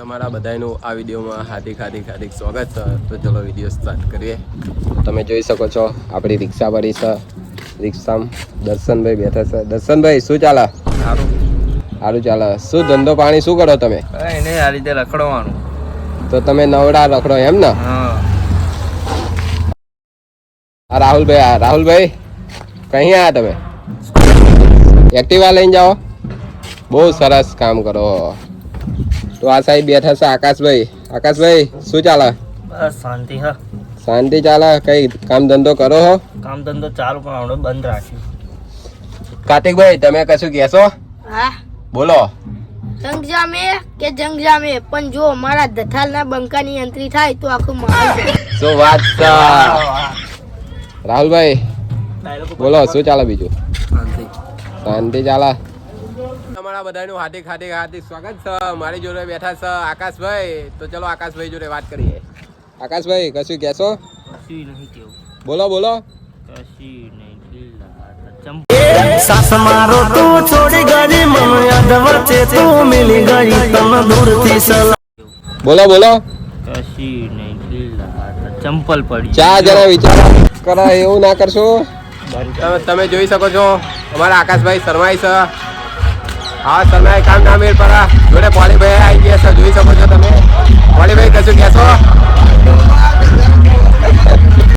તમારા બધાનું આ વિડીયોમાં હાર્દિક સ્વાગત છે. તો ચલો વિડીયો સ્ટાર્ટ કરીએ. તમે જોઈ શકો છો આપણી રિક્ષા ભરી છે. રિક્ષામાં દર્શનભાઈ બેઠા છે. દર્શનભાઈ શું ચાલે? સારું ચાલે. શું ધંધો પાણી શું કરો તમે? એને આ રીતે રખડવાનું. તો તમે નવડા રખડો એમ ને? હા. રાહુલભાઈ કहीं આયા તમે? એક્ટિવા લઈને જાઓ. બહુ સરસ કામ કરો. તો આ સાહેબ બેઠા છે આકાશભાઈ શું ચાલે? બસ શાંતિ હા. શાંતિ ચાલે? કઈ કામ ધંધો કરો હો? કામ ધંધો ચાલુ પણ હમણાં બંધ રાખ્યું. કાર્તિકભાઈ તમે કશું કહેશો? હા બોલો. જંગ જામે પણ જો મારા દથાલના બંકાની એન્ટ્રી થાય તો આખું મારું. શું વાત છે રાહુલભાઈ? બોલો શું ચાલે બીજું? શાંતિ ચાલે. તમારા બધાનું હાર્દિક સ્વાગત છે. મારી જોડે બેઠા છે આકાશભાઈ. તો ચલો આકાશભાઈ જોડે વાત કરીએ. આકાશભાઈ કશું કહેશો? કશું નહીં કેવું. બોલો કશું નહીં. સાસ મારો તું છોડી ગઈ મન યાદ વચ્ચે તું મિલી ગઈ તન દૂરથી સલા બોલો કશું નહીં. ચંપલ પડી. ચા જરા વિચાર કરો, એવું ના કરશો. તમે જોઈ શકો છો અમારા આકાશભાઈ શરમાઈ છે. હા શરમાઈ કામ ના મેળ પડા. જોડે પોલીભાઈ આવી ગયા છે, જોઈ શકો છો તમે. પોલીભાઈ કશું કહેશો?